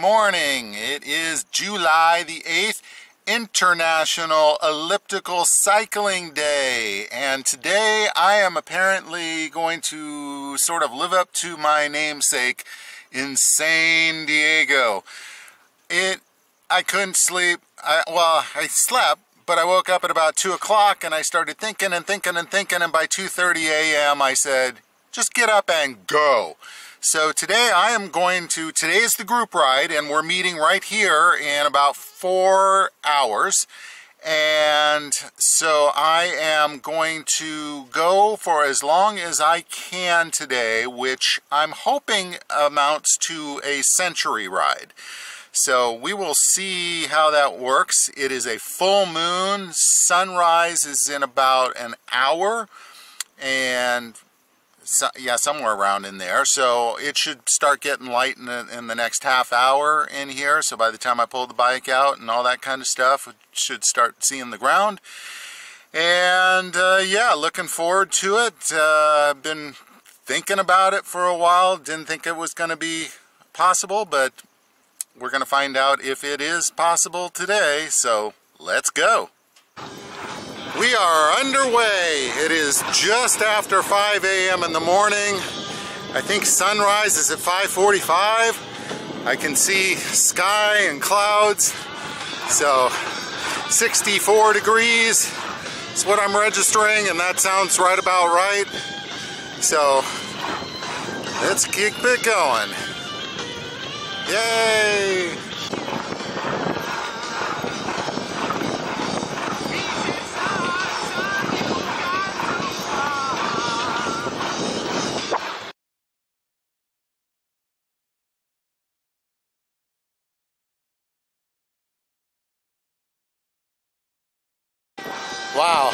morning. It is July the 8th, International Elliptical Cycling Day. And today I am apparently going to sort of live up to my namesake in San Diego. I couldn't sleep. I slept, but I woke up at about 2 o'clock and I started thinking, and by 2:30 a.m. I said, just get up and go. So today today's the group ride, and we're meeting right here in about 4 hours. And so I am going to go for as long as I can today, which I'm hoping amounts to a century ride. So we will see how that works. It is a full moon. Sunrise is in about an hour, and somewhere around in there. So it should start getting light in the next half hour in here. So by the time I pull the bike out and all that kind of stuff, we should start seeing the ground. And yeah, looking forward to it. I've been thinking about it for a while. Didn't think it was going to be possible, but we're going to find out if it is possible today. So let's go. We are underway. It is just after 5 a.m. in the morning. I think sunrise is at 5:45. I can see sky and clouds. So 64 degrees is what I'm registering, and that sounds right about right. So let's keep it going. Yay! Wow,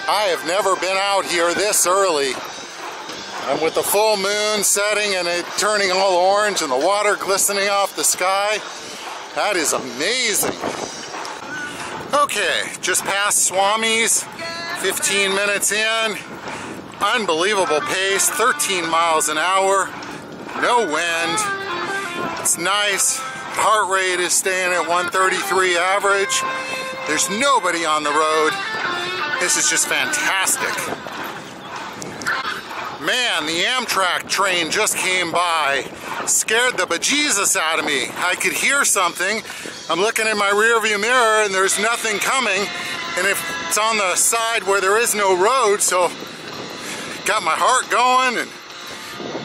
I have never been out here this early. And with the full moon setting and it turning all orange and the water glistening off the sky, that is amazing. Okay, just past Swami's, 15 minutes in. Unbelievable pace, 13 miles an hour, no wind. It's nice. Heart rate is staying at 133 average. There's nobody on the road. This is just fantastic. Man, the Amtrak train just came by. Scared the bejesus out of me. I could hear something. I'm looking in my rearview mirror and there's nothing coming. And if it's on the side where there is no road, so got my heart going, and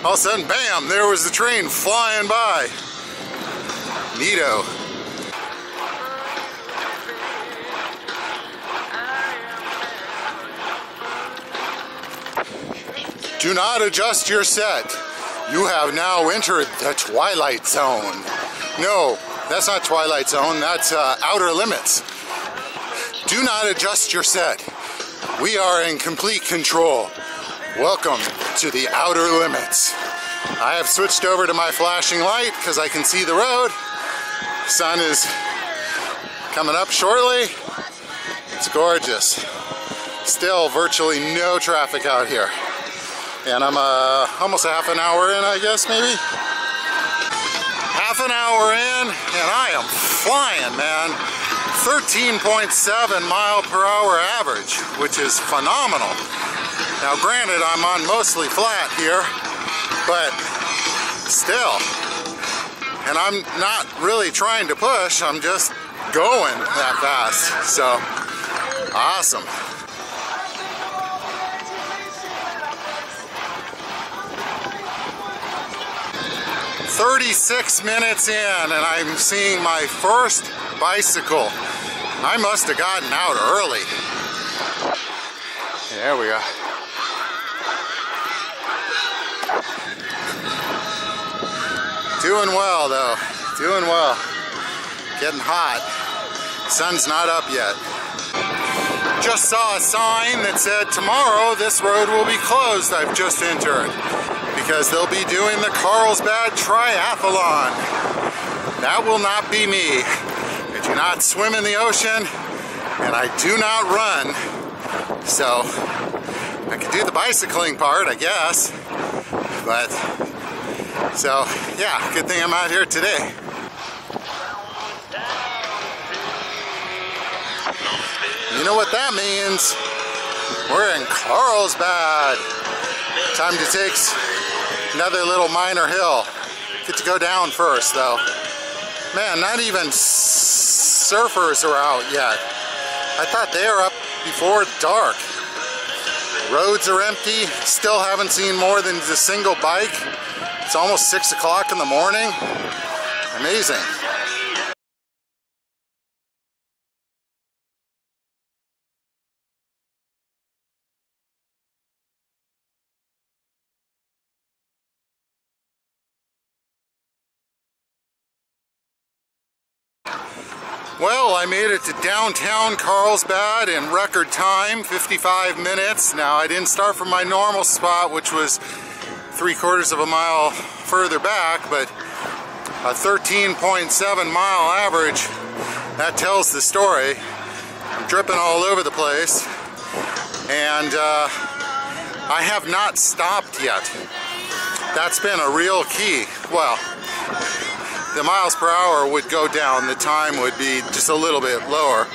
all of a sudden, bam, there was the train flying by. Neato. Do not adjust your set. You have now entered the Twilight Zone. No, that's not Twilight Zone, that's Outer Limits. Do not adjust your set. We are in complete control. Welcome to the Outer Limits. I have switched over to my flashing light because I can see the road. Sun is coming up shortly. It's gorgeous. Still virtually no traffic out here. And I'm almost a half an hour in, I guess, maybe? Half an hour in, and I am flying, man. 13.7 mile per hour average, which is phenomenal. Now, granted, I'm on mostly flat here, but still. And I'm not really trying to push, I'm just going that fast. So, awesome. 36 minutes in, and I'm seeing my first bicycle. I must have gotten out early. There we go. Doing well though, doing well. Getting hot. Sun's not up yet. Just saw a sign that said tomorrow this road will be closed. I've just entered, because they'll be doing the Carlsbad Triathlon. That will not be me. I do not swim in the ocean, and I do not run. So, I could do the bicycling part, I guess. But, so, yeah, good thing I'm out here today. know what that means? We're in Carlsbad. Time to take another little minor hill. Get to go down first though. Man, not even surfers are out yet. I thought they were up before dark. Roads are empty. Still haven't seen more than a single bike. It's almost 6 o'clock in the morning. Amazing. Well, I made it to downtown Carlsbad in record time, 55 minutes. Now, I didn't start from my normal spot, which was 3/4 of a mile further back, but a 13.7 mile average, that tells the story. I'm dripping all over the place, and I have not stopped yet. That's been a real key. Well, the miles per hour would go down, the time would be just a little bit lower.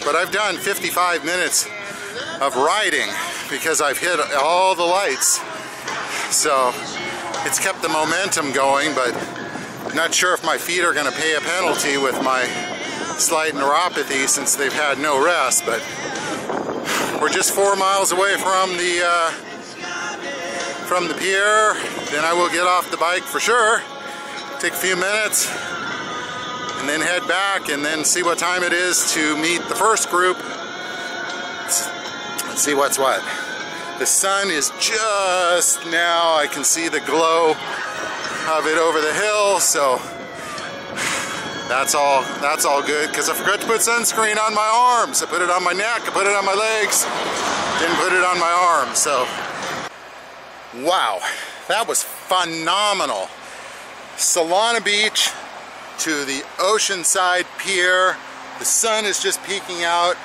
But I've done 55 minutes of riding because I've hit all the lights. So it's kept the momentum going, but I'm not sure if my feet are going to pay a penalty with my slight neuropathy since they've had no rest. But we're just 4 miles away from the pier. Then I will get off the bike for sure. Take a few minutes and then head back and then see what time it is to meet the first group. Let's see what's what. The sun is just now, I can see the glow of it over the hill, so that's all good, because I forgot to put sunscreen on my arms. I put it on my neck, I put it on my legs, didn't put it on my arms. So wow, that was phenomenal. Solana Beach to the Oceanside Pier. The sun is just peeking out.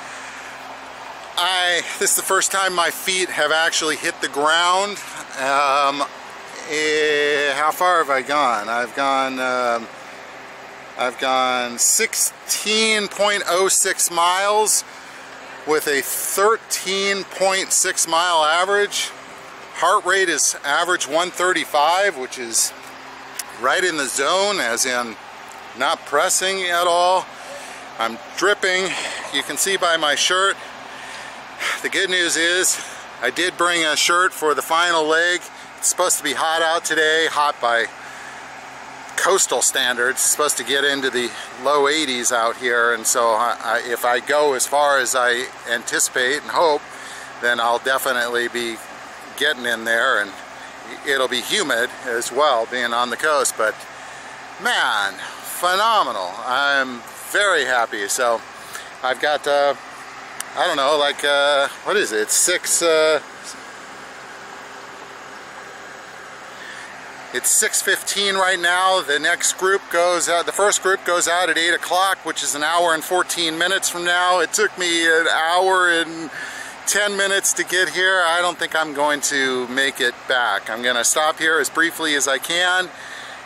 This is the first time my feet have actually hit the ground. How far have I gone? I've gone 16.06 miles with a 13.6 mile average. Heart rate is average 135, which is right in the zone, as in not pressing at all. I'm dripping. You can see by my shirt. The good news is I did bring a shirt for the final leg. It's supposed to be hot out today, hot by coastal standards. It's supposed to get into the low 80s out here, and so if I go as far as I anticipate and hope, then I'll definitely be getting in there, and it'll be humid as well, being on the coast. But man, phenomenal. I'm very happy. So I've got I don't know, like what is it, it's 6:15 right now. The next group goes out, the first group goes out at 8 o'clock, which is an hour and 14 minutes from now. It took me an hour and 10 minutes to get here. I don't think I'm going to make it back. I'm gonna stop here as briefly as I can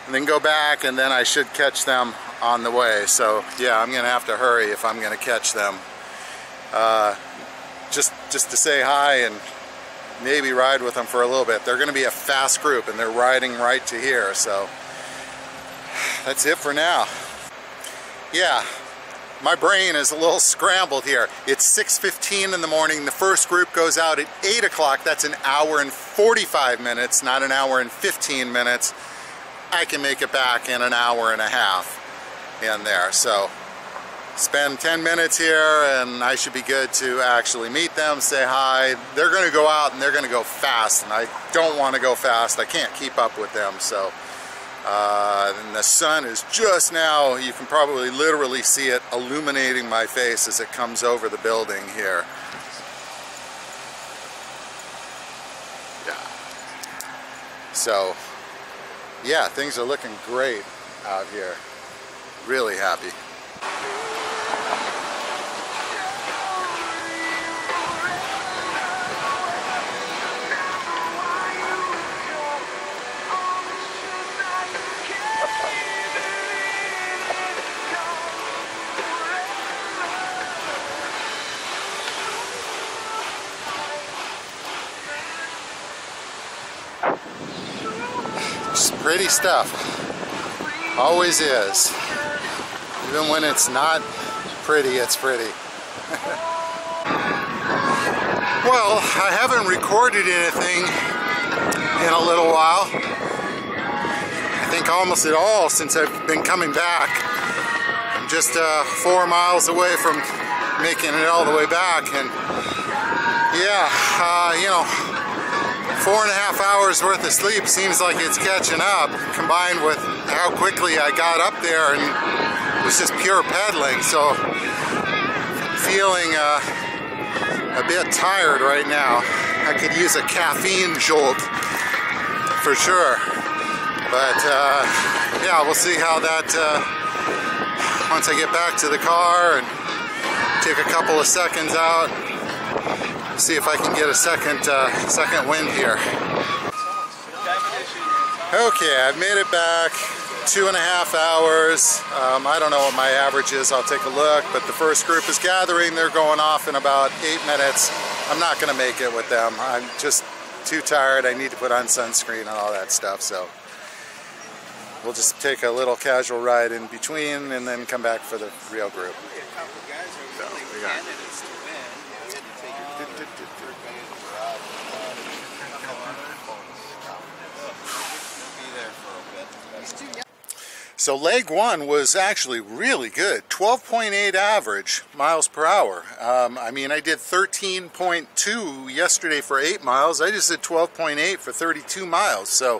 and then go back, and then I should catch them on the way. So yeah, I'm gonna have to hurry if I'm gonna catch them. Just to say hi and maybe ride with them for a little bit. They're gonna be a fast group and they're riding right to here, so that's it for now. Yeah. My brain is a little scrambled here. It's 6:15 in the morning. The first group goes out at 8 o'clock. That's an hour and 45 minutes, not an hour and 15 minutes. I can make it back in an hour and a half in there. So spend 10 minutes here and I should be good to actually meet them, say hi. They're gonna go out and they're gonna go fast, and I don't wanna go fast. I can't keep up with them, so. And the sun is just now, you can probably literally see it illuminating my face as it comes over the building here. Yeah. So, yeah, things are looking great out here. Really happy. Pretty stuff. Always is. Even when it's not pretty, it's pretty. Well, I haven't recorded anything in a little while. I think almost at all since I've been coming back. I'm just 4 miles away from making it all the way back, and yeah, you know, 4.5 hours worth of sleep seems like it's catching up, combined with how quickly I got up there and it was just pure pedaling. So feeling a bit tired right now. I could use a caffeine jolt for sure, but yeah, we'll see how that once I get back to the car and take a couple of seconds out, see if I can get a second wind here. Okay, I've made it back 2.5 hours. I don't know what my average is. I'll take a look, but the first group is gathering. They're going off in about 8 minutes. I'm not going to make it with them. I'm just too tired. I need to put on sunscreen and all that stuff, so we'll just take a little casual ride in between and then come back for the real group. So, we got So leg one was actually really good, 12.8 average miles per hour. I mean, I did 13.2 yesterday for 8 miles. I just did 12.8 for 32 miles, so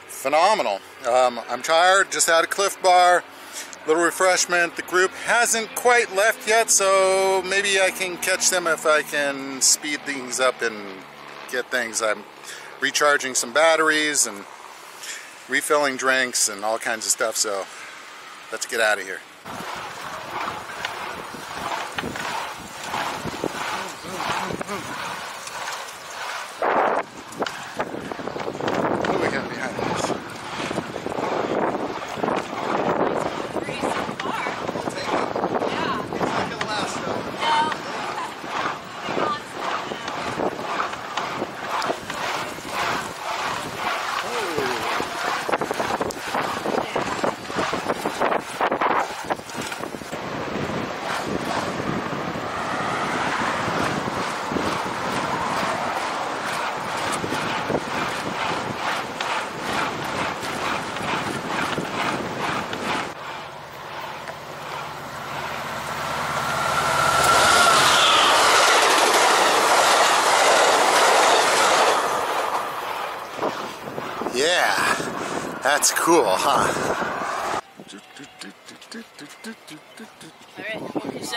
phenomenal. I'm tired, just had a Cliff Bar, little refreshment. The group hasn't quite left yet, so maybe I can catch them if I can speed things up and get things. I'm recharging some batteries and refilling drinks and all kinds of stuff, so let's get out of here. What do we got behind us? Yeah, that's cool, huh? Alright, because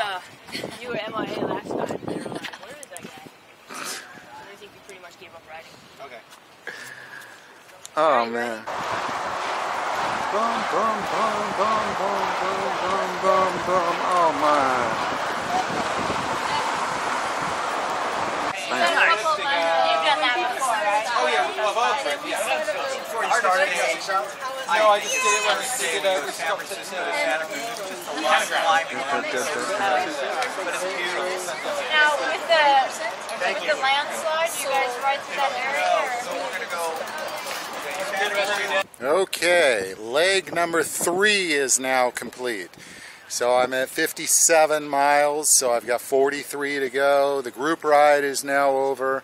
you were MIA last time. They were like, where is that guy? So I think we pretty much gave up riding. Okay. Oh, man. Bum, bum, bum, bum, bum, bum, bum, bum, bum. Oh, my. You've done that before, right? Oh yeah, well, before you started, no, I just did it when we did a couple of Now, with the landslide, you guys ride through that area? Okay, leg number 3 is now complete. So I'm at 57 miles, so I've got 43 to go. The group ride is now over.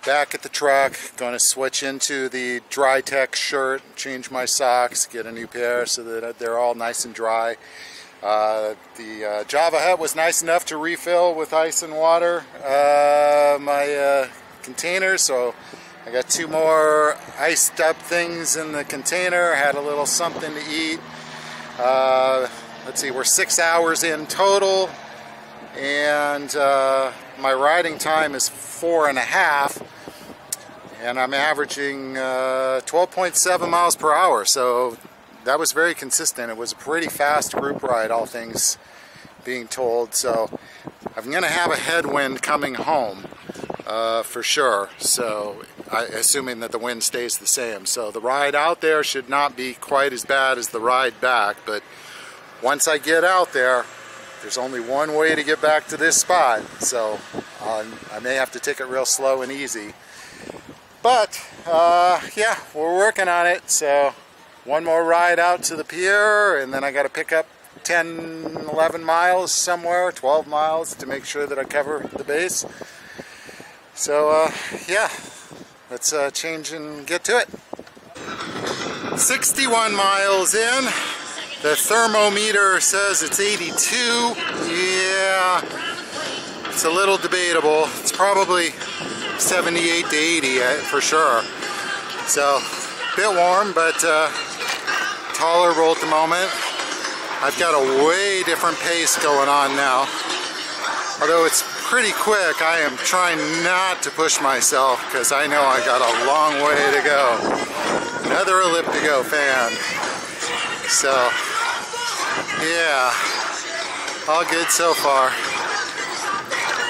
Back at the truck, going to switch into the Dry Tech shirt, change my socks, get a new pair so that they're all nice and dry. The Java hut was nice enough to refill with ice and water my container, so I got 2 more iced up things in the container. Had a little something to eat. Let's see, we're 6 hours in total, and my riding time is 4.5, and I'm averaging 12.7 miles per hour, so that was very consistent. It was a pretty fast group ride, all things being told, so I'm going to have a headwind coming home for sure, so assuming that the wind stays the same. So the ride out there should not be quite as bad as the ride back, but once I get out there, there's only one way to get back to this spot, so I may have to take it real slow and easy. But, yeah, we're working on it, so one more ride out to the pier, and then I got to pick up 10, 11 miles somewhere, 12 miles to make sure that I cover the base. So yeah, let's change and get to it. 61 miles in. The thermometer says it's 82. Yeah, it's a little debatable. It's probably 78 to 80 for sure. So, a bit warm, but tolerable at the moment. I've got a way different pace going on now. Although it's pretty quick, I am trying not to push myself because I know I got a long way to go. Another Elliptigo fan. So, yeah, all good so far.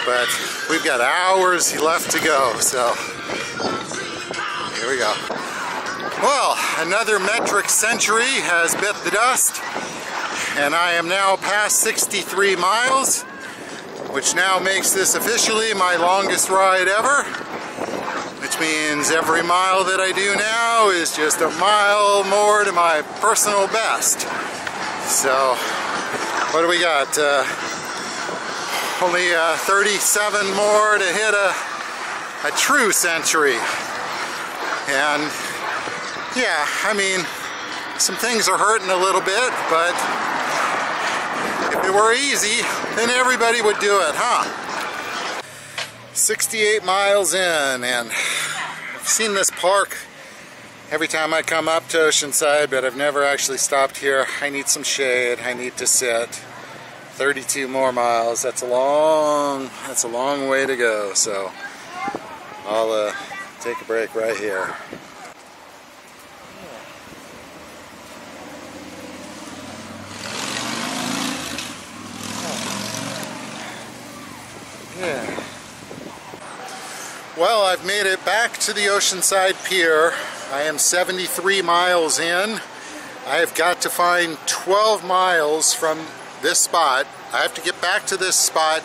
But we've got hours left to go, so here we go. Well, another metric century has bit the dust, and I am now past 63 miles, which now makes this officially my longest ride ever, which means every mile that I do now is just a mile more to my personal best. So, what do we got? Only 37 more to hit a true century. And yeah, I mean, some things are hurting a little bit, but if it were easy, then everybody would do it, huh? 68 miles in, and I've seen this park every time I come up to Oceanside, but I've never actually stopped here. I need some shade, I need to sit. 32 more miles, that's a long way to go, so I'll take a break right here. Yeah. Well, I've made it back to the Oceanside Pier. I am 73 miles in. I have got to find 12 miles from this spot. I have to get back to this spot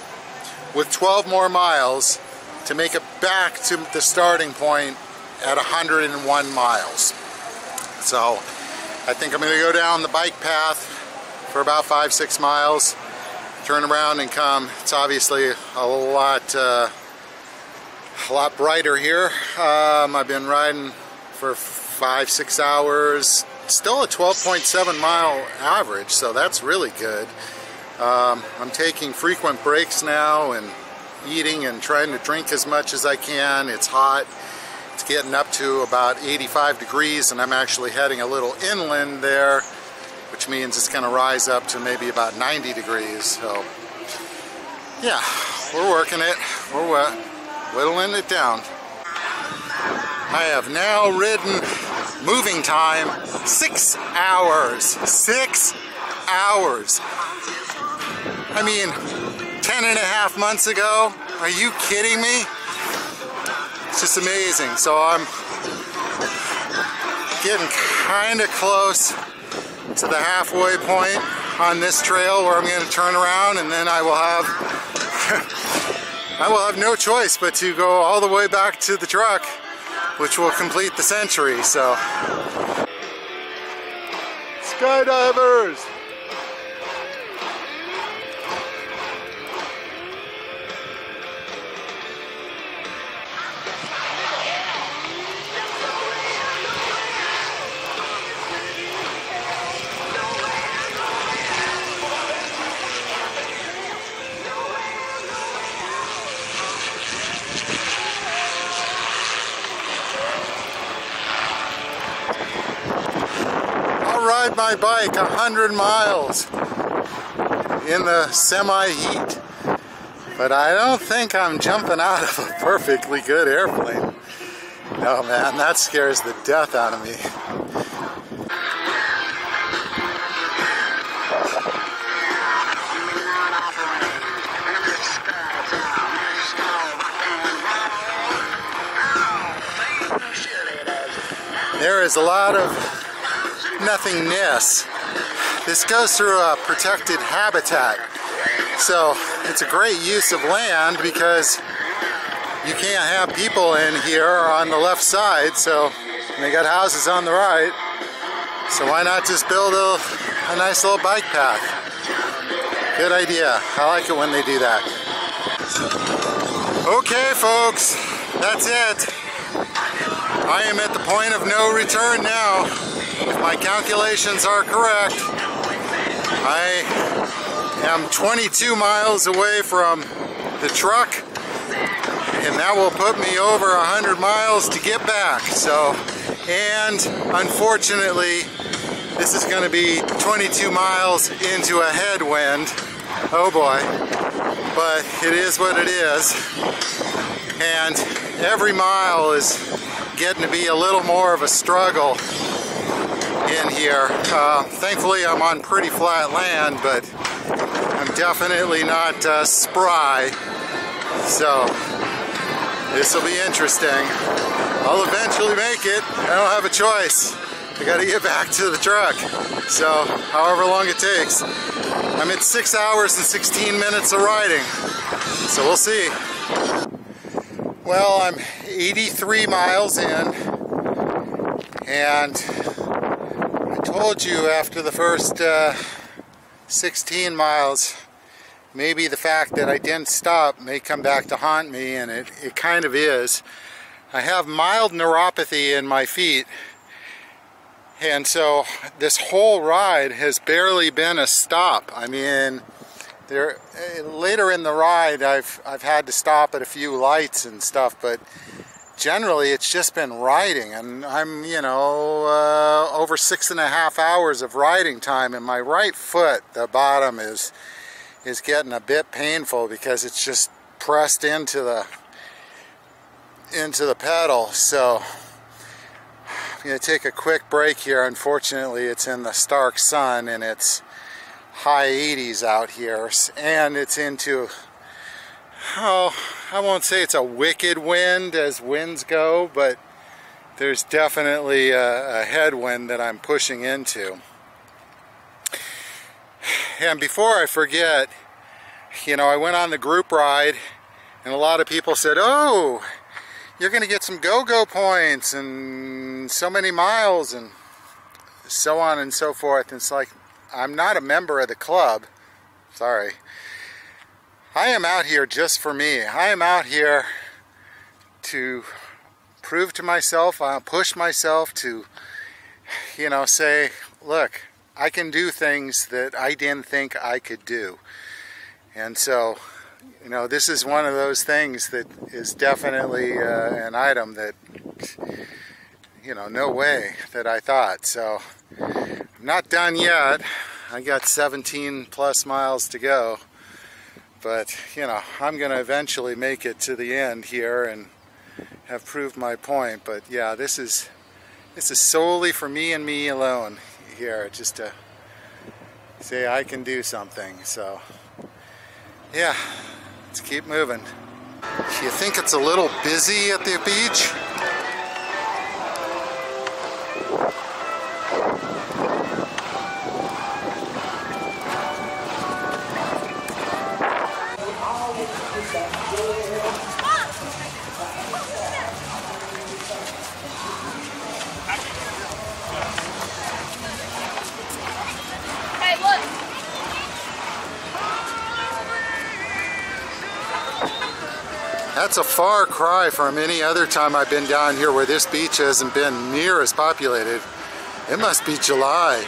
with 12 more miles to make it back to the starting point at 101 miles. So I think I'm going to go down the bike path for about 5-6 miles, turn around and come. It's obviously a lot brighter here. I've been riding for 5-6 hours, still a 12.7 mile average, so that's really good. I'm taking frequent breaks now and eating and trying to drink as much as I can. It's hot. It's getting up to about 85 degrees, and I'm actually heading a little inland there, which means it's going to rise up to maybe about 90 degrees. So yeah, we're working it. We're whittling it down. I have now ridden, moving time, 6 hours. 6 hours. I mean, 10.5 months ago? Are you kidding me? It's just amazing. So I'm getting kind of close to the halfway point on this trail where I'm going to turn around, and then I will have no choice but to go all the way back to the truck, which will complete the century. So, skydivers! Ride my bike 100 miles in the semi-heat, but I don't think I'm jumping out of a perfectly good airplane. No, man, that scares the death out of me. There is a lot of nothingness. This goes through a protected habitat, so it's a great use of land because you can't have people in here on the left side, so they got houses on the right. So why not just build a nice little bike path? Good idea. I like it when they do that. Okay, folks, that's it. I am at the point of no return now. If my calculations are correct, I am 22 miles away from the truck, and that will put me over 100 miles to get back. So, and unfortunately, this is going to be 22 miles into a headwind. Oh boy. But it is what it is. And every mile is getting to be a little more of a struggle in here. Thankfully I'm on pretty flat land, but I'm definitely not spry. So this will be interesting. I'll eventually make it. I don't have a choice. I gotta get back to the truck. So however long it takes. I'm at 6 hours and 16 minutes of riding. So we'll see. Well, I'm 83 miles in, and I told you after the first 16 miles, maybe the fact that I didn't stop may come back to haunt me, and it kind of is. I have mild neuropathy in my feet, and so this whole ride has barely been a stop. I mean, later in the ride I've had to stop at a few lights and stuff, but generally it's just been riding, and I'm, you know, over 6.5 hours of riding time, and my right foot, the bottom, is getting a bit painful because it's just pressed into the pedal. So I'm going to take a quick break here. Unfortunately, it's in the stark sun and it's high 80s out here, and it's into, oh, I won't say it's a wicked wind as winds go, but there's definitely a headwind that I'm pushing into. And before I forget, you know, I went on the group ride and a lot of people said, oh, you're going to get some go-go points and so many miles and so on and so forth. And it's like, I'm not a member of the club. Sorry. I am out here just for me. I am out here to prove to myself, push myself to, you know, say, look, I can do things that I didn't think I could do. And so, you know, this is one of those things that is definitely an item that, you know, no way that I thought. So, I'm not done yet. I got 17 plus miles to go. But, you know, I'm going to eventually make it to the end here and have proved my point. But yeah, this is solely for me and me alone here, just to say I can do something. So, yeah, let's keep moving. Do you think it's a little busy at the beach? That's a far cry from any other time I've been down here where this beach hasn't been near as populated. It must be July.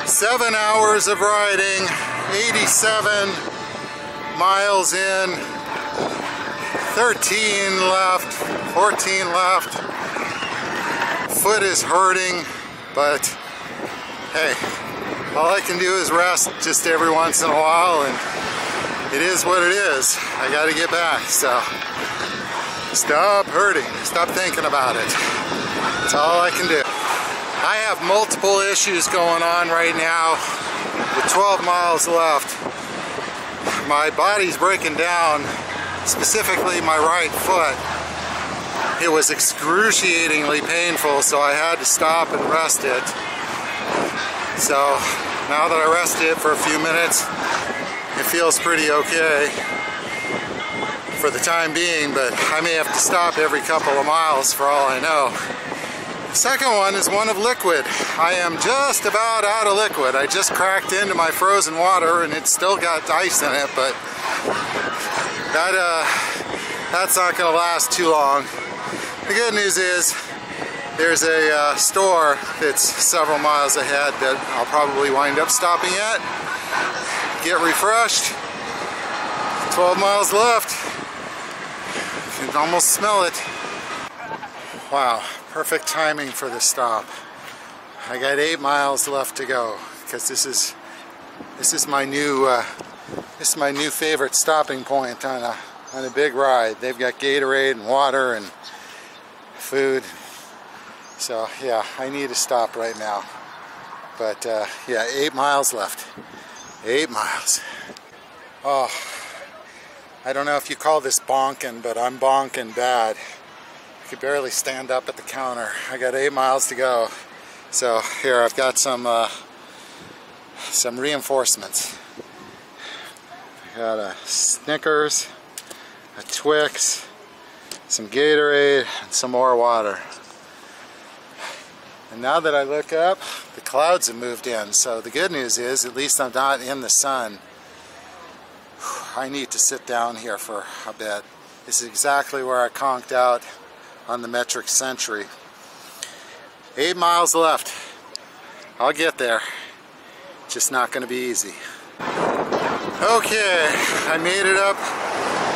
Seven hours of riding, 87 miles in, 13 left, 14 left. Foot is hurting, but hey, all I can do is rest just every once in a while, and it is what it is. I gotta get back, so stop hurting, stop thinking about it. That's all I can do. I have multiple issues going on right now with 12 miles left. My body's breaking down, specifically my right foot. It was excruciatingly painful, so I had to stop and rest it. So now that I rested it for a few minutes, it feels pretty okay for the time being, but I may have to stop every couple of miles for all I know. The second one is one of liquid. I am just about out of liquid. I just cracked into my frozen water and it's still got ice in it, but that's not going to last too long. The good news is there's a store that's several miles ahead that I'll probably wind up stopping at. Get refreshed. 12 miles left. You can almost smell it. Wow, perfect timing for the stop. I got 8 miles left to go because this is my new favorite stopping point on a big ride. They've got Gatorade and water and food. So yeah, I need to stop right now. But yeah, 8 miles left. 8 miles. Oh, I don't know if you call this bonking, but I'm bonking bad. I could barely stand up at the counter. I got 8 miles to go. So here, I've got some reinforcements. I got a Snickers, a Twix, some Gatorade, and some more water. And now that I look up, the clouds have moved in. So the good news is, at least I'm not in the sun. I need to sit down here for a bit. This is exactly where I conked out on the metric century. 8 miles left. I'll get there. Just not going to be easy. Okay, I made it up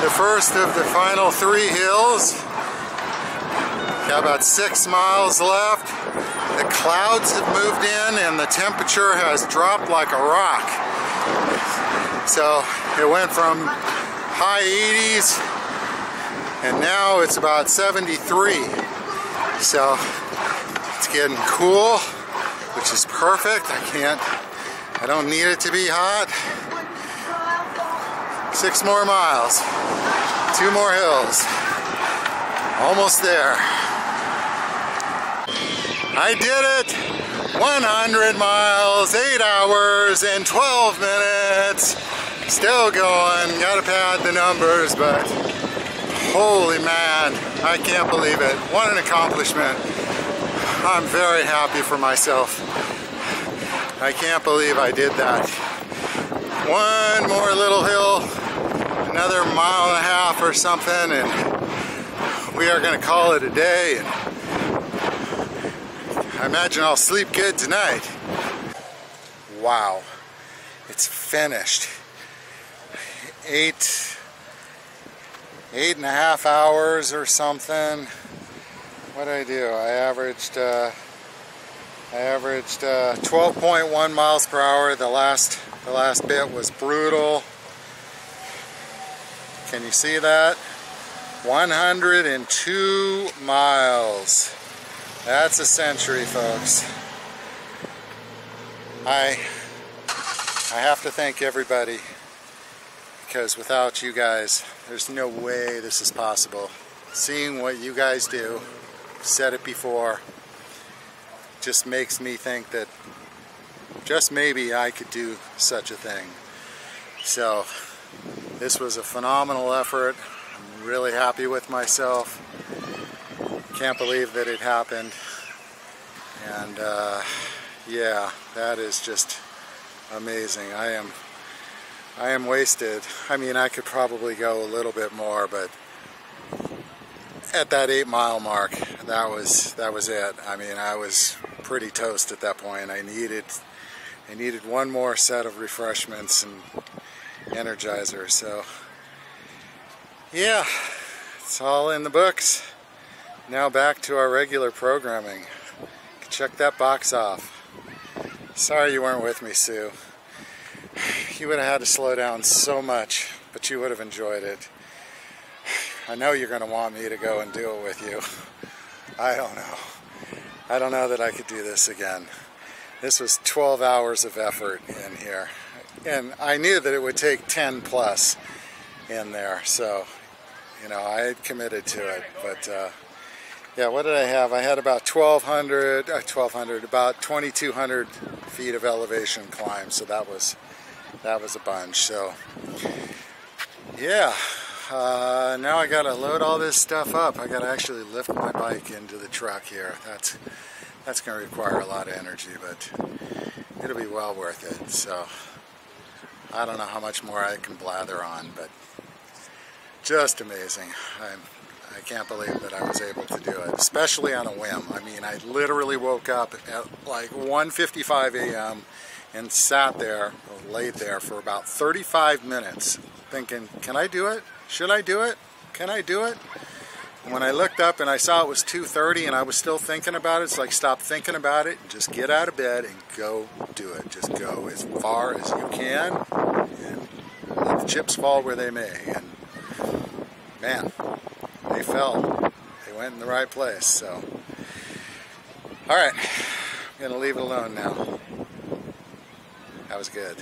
the first of the final 3 hills. Got about 6 miles left. The clouds have moved in and the temperature has dropped like a rock. So it went from high 80s and now it's about 73. So it's getting cool, which is perfect. I don't need it to be hot. 6 more miles, 2 more hills, almost there. I did it! 100 miles, 8 hours, and 12 minutes. Still going, gotta pad the numbers, but holy man, I can't believe it. What an accomplishment. I'm very happy for myself. I can't believe I did that. 1 more little hill, another 1.5 miles or something, and we are gonna call it a day. And I imagine I'll sleep good tonight. Wow, it's finished. 8.5 hours or something. What did I do? I averaged 12.1 miles per hour. The last bit was brutal. Can you see that? 102 miles. That's a century, folks. I have to thank everybody, because without you guys, there's no way this is possible. Seeing what you guys do, said it before, just makes me think that just maybe I could do such a thing. So this was a phenomenal effort. I'm really happy with myself. Can't believe that it happened. And yeah, that is just amazing. I am wasted. I mean, I could probably go a little bit more, but at that 8 mile mark, that was it. I mean, I was pretty toast at that point. I needed one more set of refreshments and Energizer. So yeah, it's all in the books. Now back to our regular programming. Check that box off. Sorry you weren't with me, Sue. You would have had to slow down so much. but you would have enjoyed it. I know you're going to want me to go and do it with you. I don't know. I don't know that I could do this again. This was 12 hours of effort in here. And I knew that it would take 10 plus in there. So, you know, I had committed to it. But, yeah, what did I have? I had about 2,200 feet of elevation climb. So that was a bunch. So, yeah. Now I gotta load all this stuff up. I gotta actually lift my bike into the truck here. That's gonna require a lot of energy, but it'll be well worth it. So I don't know how much more I can blather on, but just amazing. I can't believe that I was able to do it, especially on a whim. I mean, I literally woke up at like 1:55 a.m. and sat there, or laid there for about 35 minutes thinking, can I do it? Should I do it? Can I do it? And when I looked up and I saw it was 2:30 and I was still thinking about it, it's like, stop thinking about it and just get out of bed and go do it. Just go as far as you can and let the chips fall where they may. And man, they fell. They went in the right place. So, all right, I'm gonna leave it alone now. That was good.